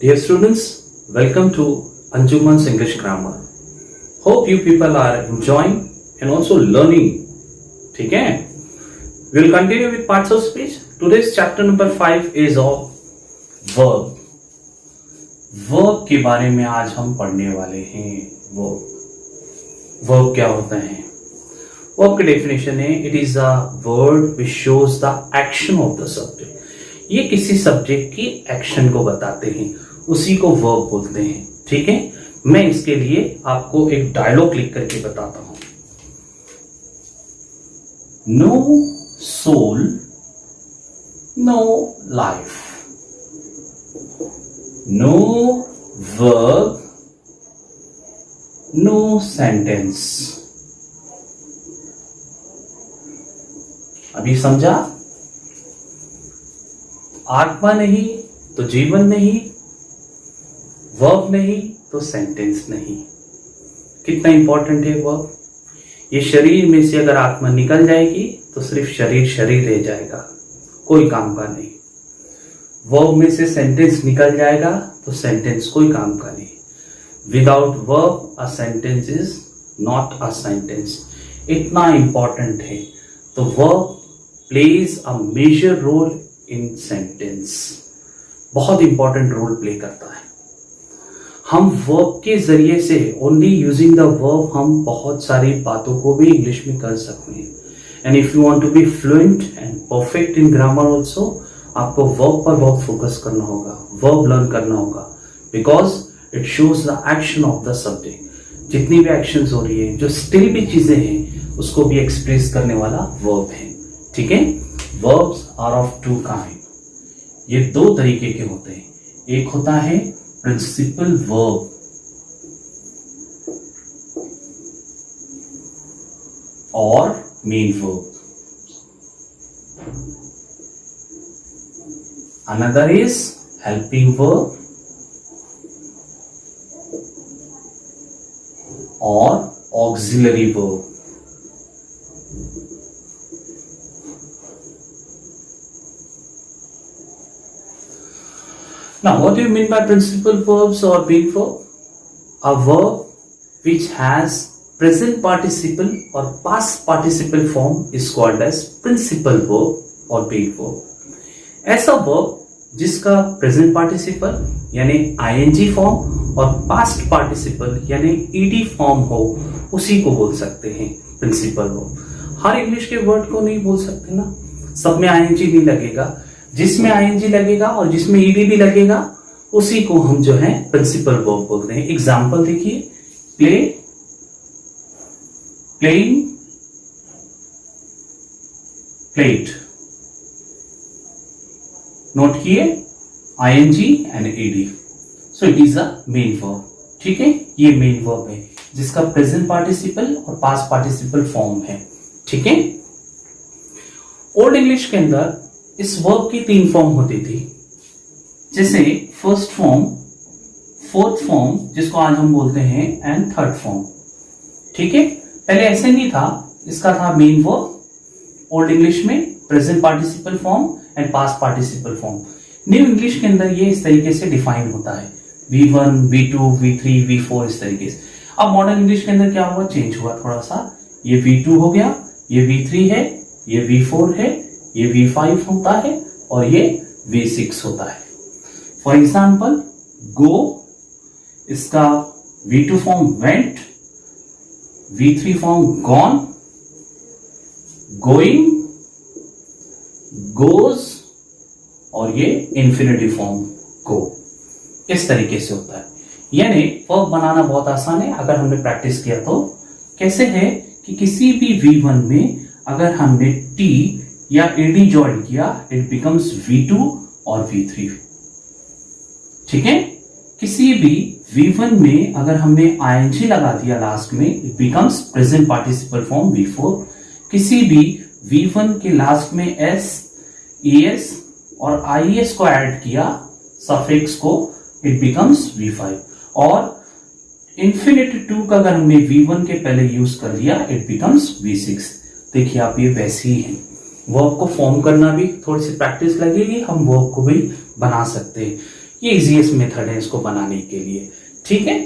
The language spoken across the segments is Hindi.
Dear students, welcome to Anjuman's English Grammar. Hope you people are enjoying and also learning. ठीक है? We will continue with parts of speech. Today's chapter number 5 is of verb. Verb के बारे में आज हम पढ़ने वाले हैं. Verb क्या होता है? Verb की definition है it is a word which shows the action of the subject. ये किसी सब्जेक्ट की एक्शन को बताते हैं, उसी को वर्ब बोलते हैं. ठीक है, मैं इसके लिए आपको एक डायलॉग लिख करके बताता हूं. No soul no life, no verb no sentence. अभी समझा? आत्मा नहीं तो जीवन नहीं, वर्ब नहीं तो सेंटेंस नहीं. कितना इंपॉर्टेंट है वर्ब. ये शरीर में से अगर आत्मा निकल जाएगी तो सिर्फ शरीर रह जाएगा, कोई काम का नहीं. वर्ब में से सेंटेंस निकल जाएगा तो सेंटेंस कोई काम का नहीं. Without verb a sentence is not a sentence. इतना इंपॉर्टेंट है. तो verb plays a major role in sentence. बहुत इंपॉर्टेंट रोल प्ले करता है. हम वर्ब के जरिए से ओनली यूजिंग द वर्ब हम बहुत सारी बातों को भी इंग्लिश में कर सकते हैं. And if you want to be fluent and perfect in grammar also, आपको वर्ब पर बहुत फोकस करना होगा, वर्ब लर्न करना होगा, because it shows the action of the subject. जितनी भी एक्शंस हो रही है, जो स्टिल भी चीजें हैं, उसको भी एक्सप्रेस करने वाला वर्ब है. ठीक है. Verbs are of two kind. ये दो तरीके के होते हैं. एक होता है principal verb और main verb. Another is helping verb or auxiliary verb. Now, what do you mean by principal verbs or main verb? A verb which has present participle or past participle form is called as principal verb or main verb. ऐसा verb जिसका present participle यानी ing form और past participle यानी ed form हो, उसी को बोल सकते हैं principal verb. हर इंग्लिश के वर्ड को नहीं बोल सकते ना, सब में ing नहीं लगेगा. जिसमें ing लगेगा और जिसमें ed भी लगेगा, उसी को हम जो है प्रिंसिपल वर्ब बोलते हैं. एग्जांपल देखिए, प्ले, प्लेइंग, प्लेट. नोट किए ing and ed. So it is a main verb. ठीक है, ये मेन वर्ब है जिसका प्रेजेंट पार्टिसिपल और पास्ट पार्टिसिपल फॉर्म है. ठीक है. ओल्ड इंग्लिश के अंदर इस वर्ब की 3 फॉर्म होती थी, जैसे फर्स्ट फॉर्म, फोर्थ फॉर्म जिसको आज हम बोलते हैं, एंड थर्ड फॉर्म. ठीक है. पहले ऐसे नहीं था, इसका था मेन वर्ब ओल्ड इंग्लिश में, present participle form and past participle form. New English के अंदर ये इस तरीके से डिफाइन होता है, V1, V2, V3, V4 इस तरीके से. अब मॉडर्न इंग्लिश के अंदर क्या हुआ, चेंज हुआ थोड़ा सा. ये V2 हो गया, ये V3 है, ये V4 है, ये V5 होता है और ये V6 होता है. फॉर एग्जाम्पल, गो, इसका V2 form went, V3 form gone, going, goes और ये इंफिनिटिव फॉर्म गो. इस तरीके से होता है. यानी वर्ब बनाना बहुत आसान है अगर हमने प्रैक्टिस किया तो. कैसे है कि किसी भी V1 में अगर हमने T या ed ज्वाइन किया, इट बिकम्स V2 और V3. ठीक है. किसी भी V1 में अगर हमने ing लगा दिया लास्ट में, it becomes present participle form V4. किसी भी V1 के लास्ट में s, es और ies को ऐड किया, सफिक्स को, इट बिकम्स V5. और इन्फिनिटी 2 का अगर हमने V1 के पहले यूज कर लिया, इट बिकम्स V6. देखिए आप, ये वैसे ही है. वर्ब को फॉर्म करना भी थोड़ी सी प्रैक्टिस लगेगी, हम वर्ब को भी बना सकते हैं. ये इजीएस्ट मेथड है इसको बनाने के लिए, ठीक है।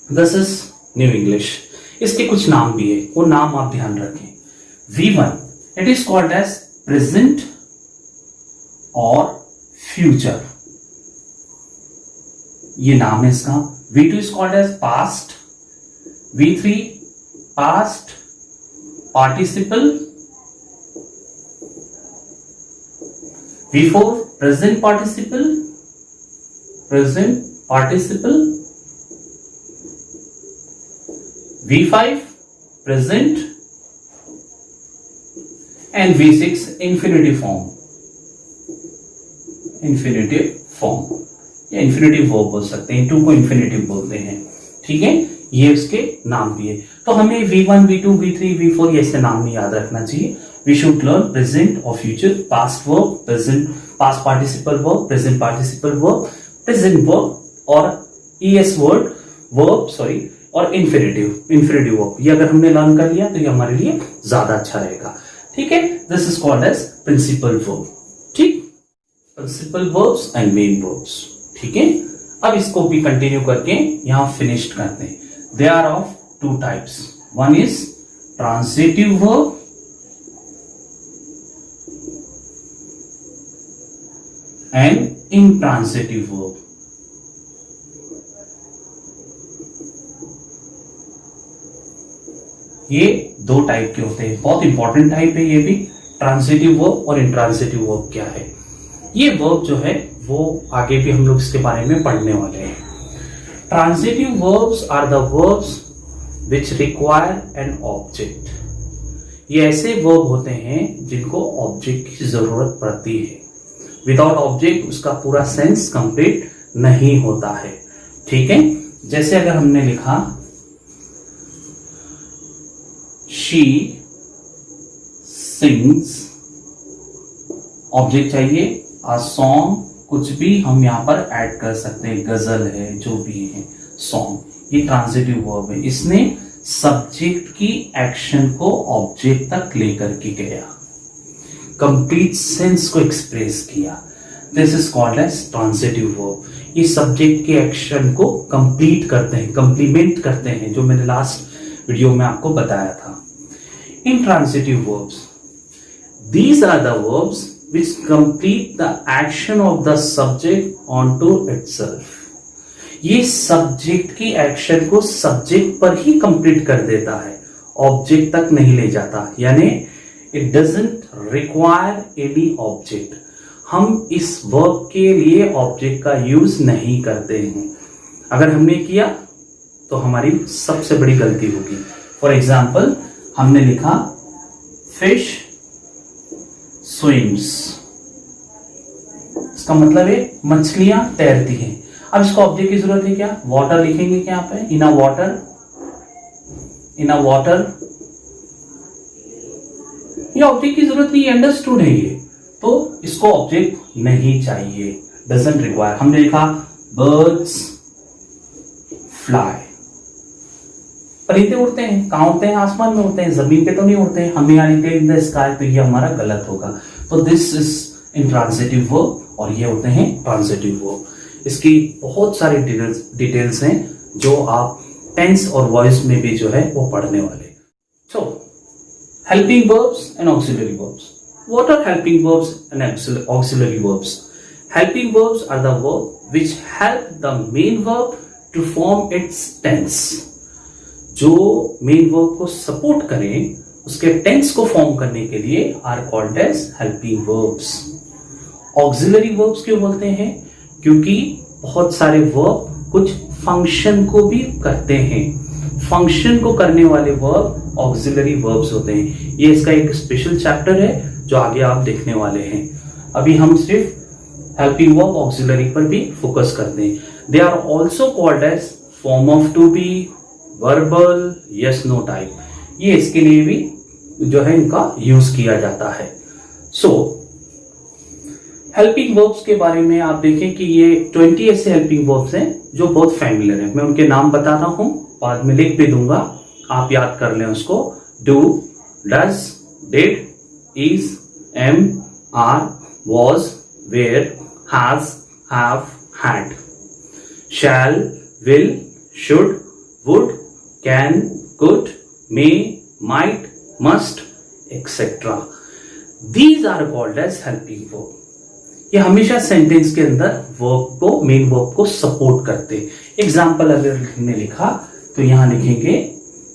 This is new English. इसके कुछ नाम भी है, वो नाम आप ध्यान रखें। V1 it is called as present और फ्यूचर, ये नाम है इसका। V2 is called as past, V3 past participle, V4 present participle, V5 present and V6 infinitive form या infinitive verb बोल सकते हैं, टू को infinitive बोलते हैं, ठीक है। ये उसके नाम भी है। तो हमें V1, V2, V3, V4 ऐसे नाम नहीं याद रखना चाहिए। We should learn present और future, past verb, present, past participle verb, present participle verb, present verb और es verb और इन्फिनिटिव वर्ब। ये अगर हमने लर्न कर लिया तो ये हमारे लिए ज्यादा अच्छा रहेगा, ठीक है। This is called as principal verb, ठीक। Principal verbs and main verbs, ठीक है। अब इसको भी कंटिन्यू करके यहां फिनिश्ड करते हैं। They are of two types, one is transitive verb and intransitive verb. ये दो टाइप के होते हैं, बहुत इंपॉर्टेंट टाइप है ये भी। ट्रांजिटिव वर्ब और इंट्रांजिटिव वर्ब क्या है? ये वर्ब जो है वो आगे भी हम लोग इसके बारे में पढ़ने वाले हैं। Transitive verbs are the verbs which require an object. ये ऐसे वर्ब होते हैं जिनको ऑब्जेक्ट की जरूरत पड़ती है। विदाउट ऑब्जेक्ट उसका पूरा सेंस कंप्लीट नहीं होता है, ठीक है। जैसे अगर हमने लिखा She sings, ऑब्जेक्ट चाहिए, a song, कुछ भी हम यहां पर ऐड कर सकते हैं, गजल है, जो भी है, सॉन्ग। ये ट्रांजिटिव वर्ब है, इसने सब्जेक्ट की एक्शन को ऑब्जेक्ट तक लेकर के गया, कंप्लीट सेंस को एक्सप्रेस किया। This is called as transitive verb. ये सब्जेक्ट के एक्शन को कंप्लीट करते हैं, कंप्लीमेंट करते हैं, जो मैंने लास्ट वीडियो में आपको बताया था। Intransitive verbs, these are the verbs which complete the action of the subject onto itself. ये सब्जेक्ट की एक्शन को सब्जेक्ट पर ही कंप्लीट कर देता है, ऑब्जेक्ट तक नहीं ले जाता, यानी it doesn't require any object. हम इस वर्ब के लिए ऑब्जेक्ट का यूज नहीं करते हैं। अगर हमने किया तो हमारी सबसे बड़ी गलती होगी। फॉर एग्जाम्पल हमने लिखा फिश स्विम्स, इसका मतलब है मछलियां तैरती हैं। अब इसको ऑब्जेक्ट की जरूरत है क्या? वाटर लिखेंगे क्या यहाँ पे? इन अ वाटर, ये ऑब्जेक्ट की जरूरत नहीं, अंडरस्टूड है ये, तो इसको ऑब्जेक्ट नहीं चाहिए, डजंट रिक्वायर। हमने लिखा बर्ड्स फ्लाई, परिंदे उड़ते हैं, कहां उड़ते हैं? आसमान में उड़ते हैं, जमीन पे तो नहीं उड़ते हैं। हमें यहाँ लिखते हैं इन द स्काई, तो ये हमारा गलत होगा। तो दिस इज इंट्रांजिटिव वर्ब और ये होते हैं ट्रांजिटिव वर्ब। इसकी बहुत सारी डिटेल्स हैं जो आप टेंस और वॉइस में भी जो है वो पढ़ने वाले। So helping verbs and auxiliary verbs. What are helping verbs and auxiliary verbs? Helping verbs are the verb which help the main verb to form its tense. जो मेन वर्ब को सपोर्ट करें, उसके टेंस को फॉर्म करने के लिए are called as helping verbs. Auxiliary verbs क्यों बोलते हैं? क्योंकि बहुत सारे वर्ब कुछ फंक्शन को भी करते हैं। फंक्शन को करने वाले वर्ब ऑक्सिलरी वर्ब्स होते हैं। ये इसका एक स्पेशल चैप्टर है जो आगे आप देखने वाले हैं। अभी हम सिर्फ हेल्पिंग वर्ब ऑक्सिलरी पर भी फोकस करते हैं। They are also called as form of to be, verbal, yes no type. ये इसके लिए भी जो है इनका यूज किया जाता है। सो हेल्पिंग वर्ब्स के बारे में आप देखें कि ये 20 ऐसे हेल्पिंग वर्ब्स हैं जो बहुत फैमिलियर हैं। मैं उनके नाम बता रहा हूं, बाद में लिख भी दूंगा, आप याद कर लें उसको। Do, does, did, is, am, are, was, were, has, have, had. Shall, will, should, would, can, could, may, might, must, etc. These are called as helping verb. ये हमेशा सेंटेंस के अंदर वर्ब को, मेन वर्ब को सपोर्ट करते हैं. एग्जाम्पल अगर हमने लिखा तो यहां लिखेंगे,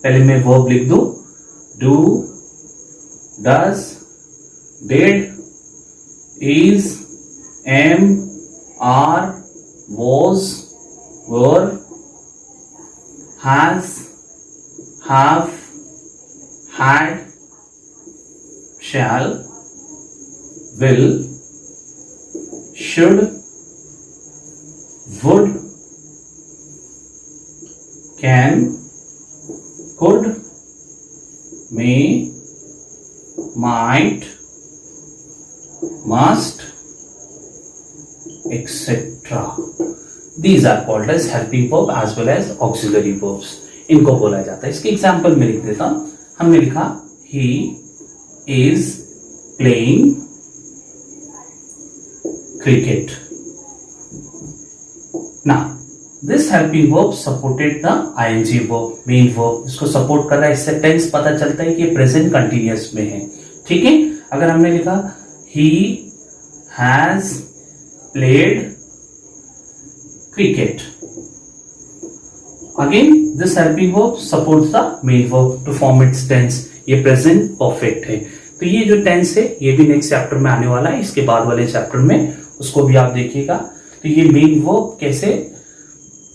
पहले मैं वर्ब लिख दूं, do, does, did, is, am, are, was, were, has, have, had, shall, will, should, would, can, could, may, might, must, etc. These are called as helping verb as well as auxiliary verbs. इनको बोला जाता है. इसके एग्जाम्पल में लिख देता हूं. हमने लिखा he is playing cricket. Now, this helping verb supported the ing verb, main verb. इसको सपोर्ट कर रहा है. इससे टेंस पता चलता है कि प्रेजेंट कंटिन्यूअस में है. ठीक है. अगर हमने लिखा he has played cricket. Again, this helping verb supports the main verb to form its tense. ये प्रेजेंट परफेक्ट है. तो ये जो टेंस है ये भी नेक्स्ट चैप्टर में आने वाला है. इसके बाद वाले चैप्टर में उसको भी आप देखिएगा. तो ये मेन वर्ब कैसे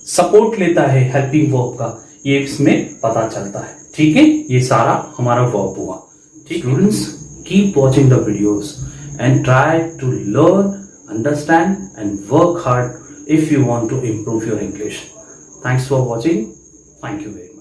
सपोर्ट लेता है हेल्पिंग वर्ब का, ये इसमें पता चलता है. ठीक है. ये सारा हमारा वर्ब हुआ. ठीक. Students, keep watching the videos and try to learn, understand and work hard if you want to improve your English. Thanks for watching. Thank you very much.